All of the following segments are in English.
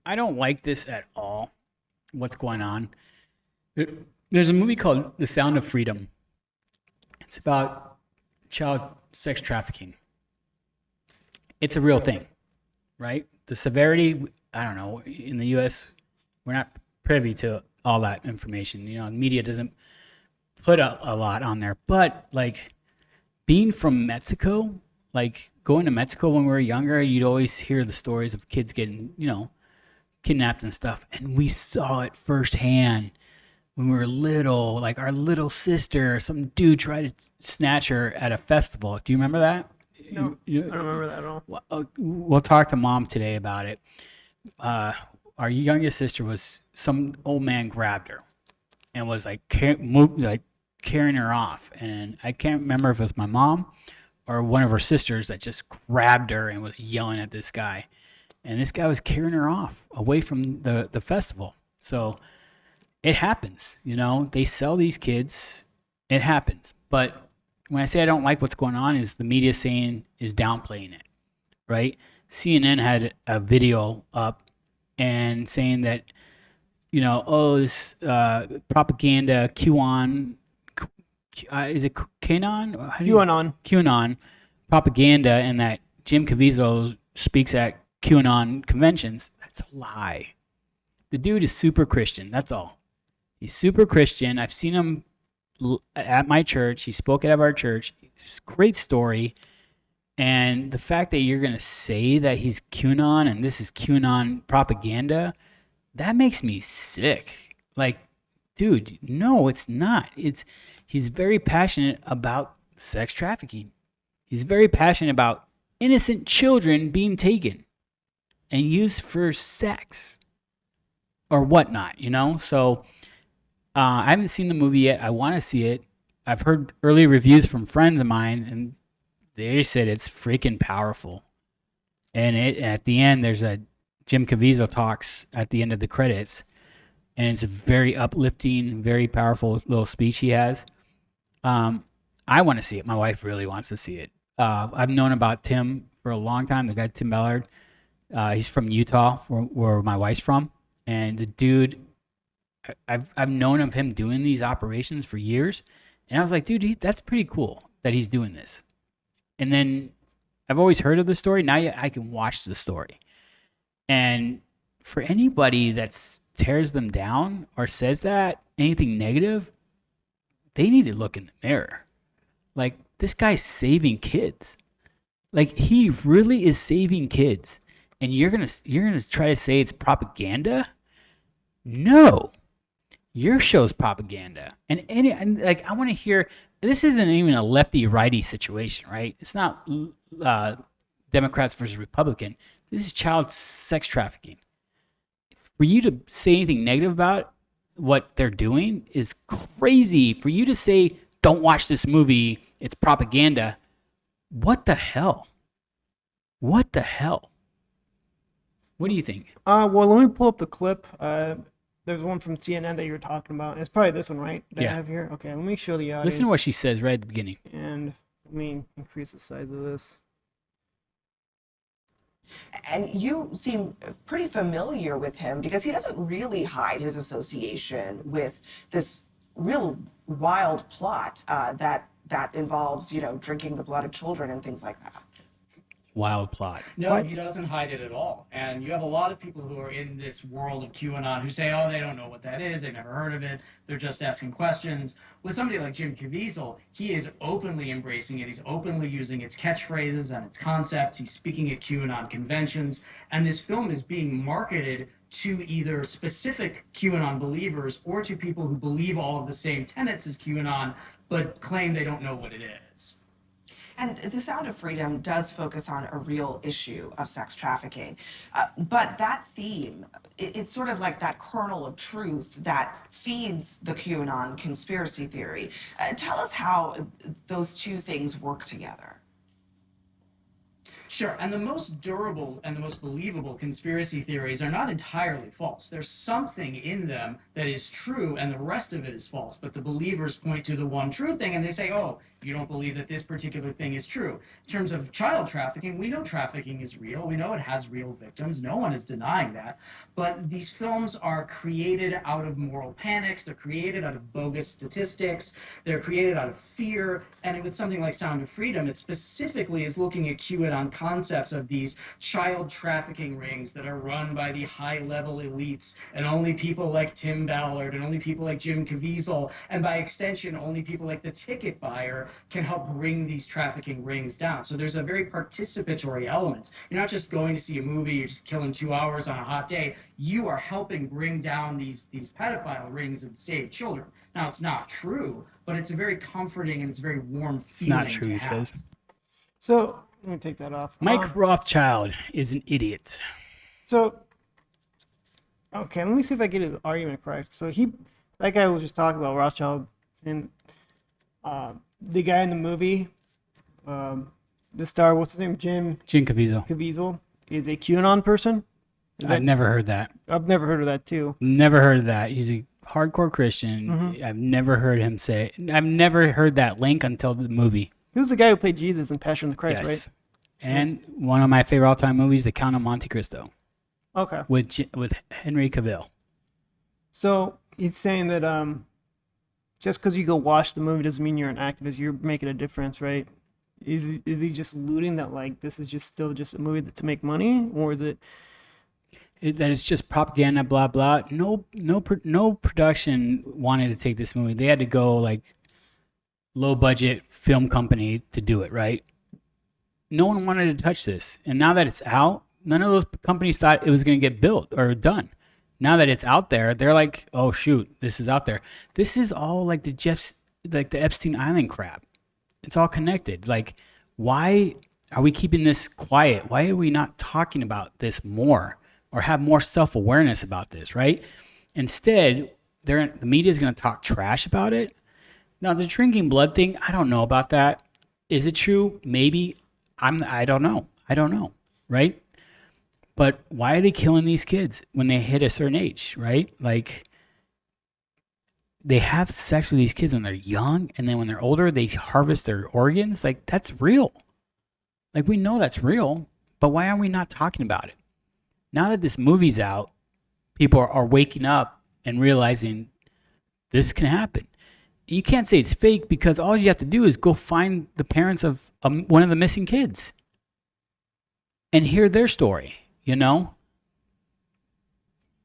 I don't like this at all. What's going on? There- There's a movie called The Sound of Freedom. It's about child sex trafficking. It's a real thing, right? The severity, I don't know. In the U.S., we're not privy to all that information. The media doesn't put a lot on there. But like being from Mexico, like going to Mexico when we were younger, you'd always hear the stories of kids getting, kidnapped and stuff. And we saw it firsthand when we were little. Like our little sister, some dude tried to snatch her at a festival. Do you remember that? No, I don't remember that at all. We'll talk to mom today about it. Uh, our youngest sister was some old man grabbed her and was like carrying her off, and I can't remember if it was my mom or one of her sisters that just grabbed her and was yelling at this guy, and this guy was carrying her off away from the festival. So it happens, they sell these kids. It happens. But when I say I don't like what's going on, is the media saying is downplaying it, right? CNN had a video up and saying that, oh, this propaganda, QAnon, is it QAnon? QAnon. QAnon propaganda, and that Jim Caviezel speaks at QAnon conventions. That's a lie. The dude is super Christian. That's all. He's super Christian. I've seen him at my church. He spoke at our church. It's a great story. And the fact that you're going to say that he's QAnon and this is QAnon propaganda, that makes me sick. Like, dude, no, it's not. He's very passionate about sex trafficking. He's very passionate about innocent children being taken and used for sex or whatnot, So I haven't seen the movie yet. I want to see it. I've heard early reviews from friends of mine, and they said it's freaking powerful. And at the end, there's a Jim Caviezel talks at the end of the credits, and it's a very uplifting, very powerful little speech he has. I want to see it. My wife really wants to see it. I've known about Tim for a long time. The guy Tim Ballard, he's from Utah, where my wife's from, and the dude, I've known of him doing these operations for years, and I was like, dude, that's pretty cool that he's doing this. And then I've always heard of the story. Now I can watch the story. And for anybody that tears them down or says that anything negative, they need to look in the mirror. Like, this guy's saving kids. Like, he really is saving kids. And you're gonna try to say it's propaganda? No. Your show's propaganda. And like, I want to hear, this isn't even a lefty righty situation, right? It's not Democrats versus Republican. This is child sex trafficking. For you to say anything negative about what they're doing is crazy. For you to say, don't watch this movie, it's propaganda. What the hell? What the hell? What do you think? Well, let me pull up the clip. There's one from CNN that you were talking about. It's probably this one, right? That I Yeah. have here. Okay, let me show the audience. Listen to what she says right at the beginning. And let me increase the size of this. And you seem pretty familiar with him because he doesn't really hide his association with this real wild plot that involves, drinking the blood of children and things like that. Wild plot. No, he doesn't hide it at all. And you have a lot of people who are in this world of QAnon who say, oh, they don't know what that is. They've never heard of it. They're just asking questions. With somebody like Jim Caviezel, he is openly embracing it. He's openly using its catchphrases and its concepts. He's speaking at QAnon conventions. And this film is being marketed to either specific QAnon believers or to people who believe all of the same tenets as QAnon, but claim they don't know what it is. And The Sound of Freedom does focus on a real issue of sex trafficking. But that theme, it's sort of like that kernel of truth that feeds the QAnon conspiracy theory. Tell us how those two things work together. Sure, and the most durable and the most believable conspiracy theories are not entirely false. There's something in them that is true, and the rest of it is false. But the believers point to the one true thing, and they say, "Oh, you don't believe that this particular thing is true." In terms of child trafficking, we know trafficking is real. We know it has real victims. No one is denying that. But these films are created out of moral panics. They're created out of bogus statistics. They're created out of fear. And with something like Sound of Freedom, it specifically is looking at QAnon concepts of these child trafficking rings that are run by the high-level elites, and only people like Tim Ballard and only people like Jim Caviezel, and by extension, only people like the ticket buyer can help bring these trafficking rings down. So there's a very participatory element. You're not just going to see a movie, you're just killing 2 hours on a hot day. You are helping bring down these pedophile rings and save children. Now, it's not true, but it's a very comforting and it's a very warm It's feeling. not true, he says. So let me take that off. Mike Rothschild is an idiot. So, okay, let me see if I get his argument correct. So that guy was just talking about Rothschild, and the guy in the movie, the star, what's his name, Jim Caviezel. Caviezel, is a QAnon person. I've never heard that. I've never heard of that too. Never heard of that. He's a hardcore Christian. Mm-hmm. I've never heard him say. I've never heard that link until the movie. He was the guy who played Jesus in Passion of the Christ, Yes. And one of my favorite all-time movies, The Count of Monte Cristo, right? Okay. with Henry Cavill. So he's saying that just because you go watch the movie doesn't mean you're an activist. You're making a difference, right? Is he just alluding that like this is just still just a movie to make money, or is it? That it's just propaganda, blah blah. No production wanted to take this movie. They had to go like low budget film company to do it, right? No one wanted to touch this, and now that it's out, none of those companies thought it was going to get built or done. Now that it's out there, they're like, "Oh shoot, this is out there." This is all like the Epstein Island crap. It's all connected. Like, why are we keeping this quiet? Why are we not talking about this more? Or have more self-awareness about this, right? Instead, the media is going to talk trash about it. Now, the drinking blood thing, I don't know about that. Is it true? Maybe. I don't know. I don't know, right? But why are they killing these kids when they hit a certain age, right? Like, they have sex with these kids when they're young, and then when they're older, they harvest their organs. Like, that's real. Like, we know that's real, but why are we not talking about it? Now that this movie's out, people are waking up and realizing this can happen. You can't say it's fake because all you have to do is go find the parents of one of the missing kids and hear their story, you know?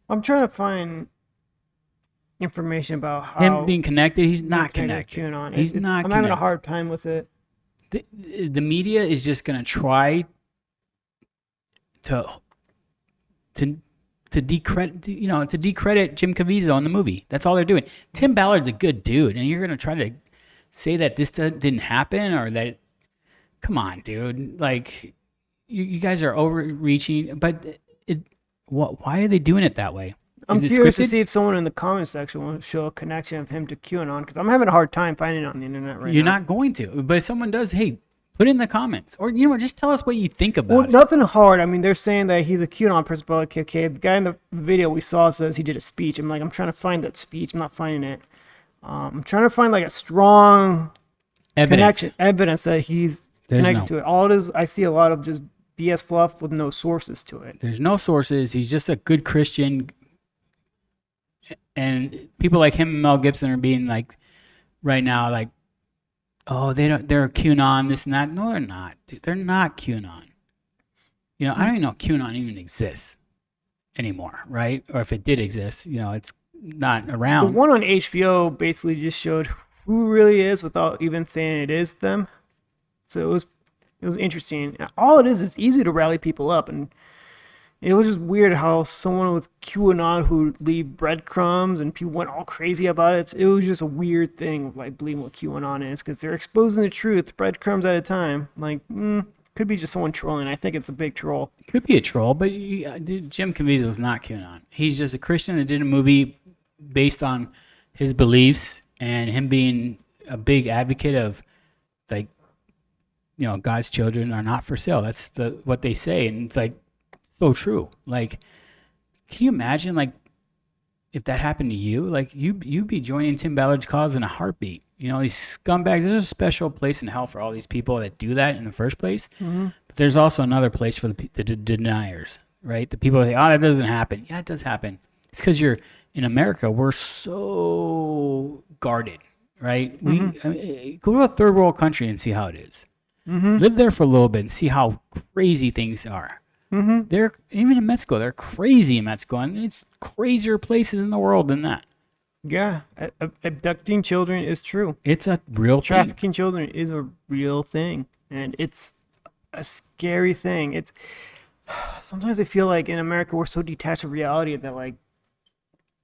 I'm trying to find information about how Him being connected, he's not connected connected. to QAnon. He's not I'm having a connected. hard time with it. The media is just going to try to decredit Jim Caviezel in the movie. That's all they're doing. Tim Ballard's a good dude, and you're going to try to say that this didn't happen or that. Come on, dude. Like, you guys are overreaching. But why are they doing it that way? I'm Is it curious to scripted? see if someone in the comment section will show a connection of him to QAnon, because I'm having a hard time finding it on the internet right You're now. not going to. But if someone does, hey, put it in the comments. Or, just tell us what you think about Well, it. nothing hard. I mean, they're saying that he's a QAnon person, but like, okay, the guy in the video we saw says he did a speech. I'm like, I'm trying to find that speech. I'm not finding it. I'm trying to find like a strong evidence that he's There's connected no. to it. All it is, I see a lot of just BS fluff with no sources to it. There's no sources. He's just a good Christian. And people like him and Mel Gibson are being like, right now, like, oh, they're QAnon, this and that. No, they're not. Dude, they're not QAnon. I don't even know if QAnon even exists anymore, right? Or if it did exist, it's not The around. one on HBO basically just showed who really is without even saying it is them. So it was interesting. All it is easy to rally people up, and it was just weird how someone with QAnon who leave breadcrumbs and people went all crazy about it. It was just a weird thing of like believing what QAnon is, because they're exposing the truth, breadcrumbs at a time. Like, could be just someone trolling. I think it's a big troll. Could be a troll, but Jim Caviezel is not QAnon. He's just a Christian that did a movie based on his beliefs and him being a big advocate of like God's children are not for sale. That's what they say, and it's like so true. Like, can you imagine like if that happened to you? Like you'd be joining Tim Ballard's cause in a heartbeat. These scumbags. There's a special place in hell for all these people that do that in the first place. But there's also another place for the deniers, right? The people that say, "Oh, that doesn't happen." Yeah, it does happen. It's because you're in America. We're so guarded, right? Go to a third world country and see how it is. Live there for a little bit and see how crazy things are. They're even in Mexico. They're crazy in Mexico, and it's crazier places in the world than that. Yeah, abducting children is true. It's a real thing. Trafficking children is a real thing, and it's a scary thing. It's sometimes I feel like in America we're so detached of reality that like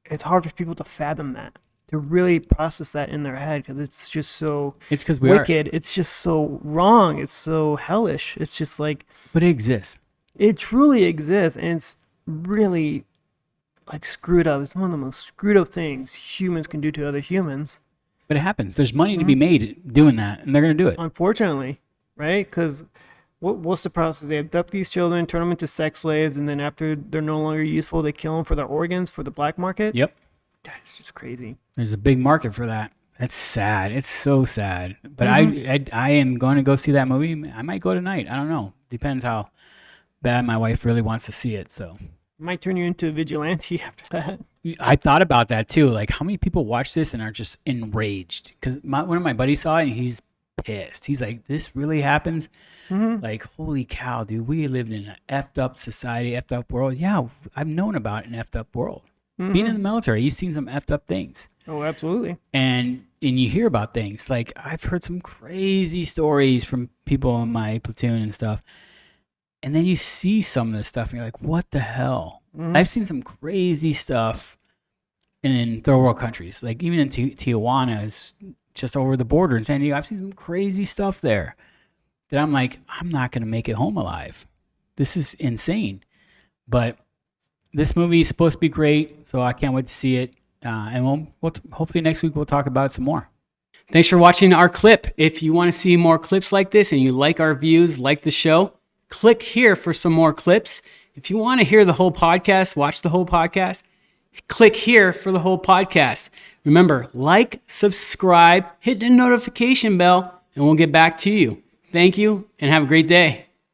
it's hard for people to fathom that, to really process that in their head, because it's just so It's because wicked. It's just so wrong. It's so hellish. It's just like, but it exists. it truly exists, and it's really like screwed up. It's one of the most screwed up things humans can do to other humans. But it happens. There's money to be made doing that, and they're going to do it. Unfortunately, right? Because what's the process? They abduct these children, turn them into sex slaves, and then after they're no longer useful, they kill them for their organs for the black market. Yep. That is just crazy. There's a big market for that. That's sad. It's so sad. But I am going to go see that movie. I might go tonight. I don't know. Depends how bad my wife really wants to see it. So Might turn you into a vigilante after that. I thought about that too. Like, how many people watch this and are just enraged? Because one of my buddies saw it and he's pissed. He's like, "This really happens?" Like, holy cow, dude! We lived in an effed up society, effed up world. Yeah, I've known about an effed up world. Being in the military, you've seen some effed up things. Oh, absolutely. And you hear about things. Like, I've heard some crazy stories from people in my platoon and stuff. And then you see some of this stuff and you're like, what the hell? I've seen some crazy stuff in third world countries. Like, even in Tijuana, is just over the border in San Diego. I've seen some crazy stuff there that I'm like, I'm not going to make it home alive. This is insane. But this movie is supposed to be great, so I can't wait to see it. And we'll hopefully next week we'll talk about it some more. Thanks for watching our clip. If you want to see more clips like this and you like our views, like the show, click here for some more clips. If you want to hear the whole podcast, watch the whole podcast, click here for the whole podcast. Remember, like, subscribe, hit the notification bell, and we'll get back to you. Thank you, and have a great day.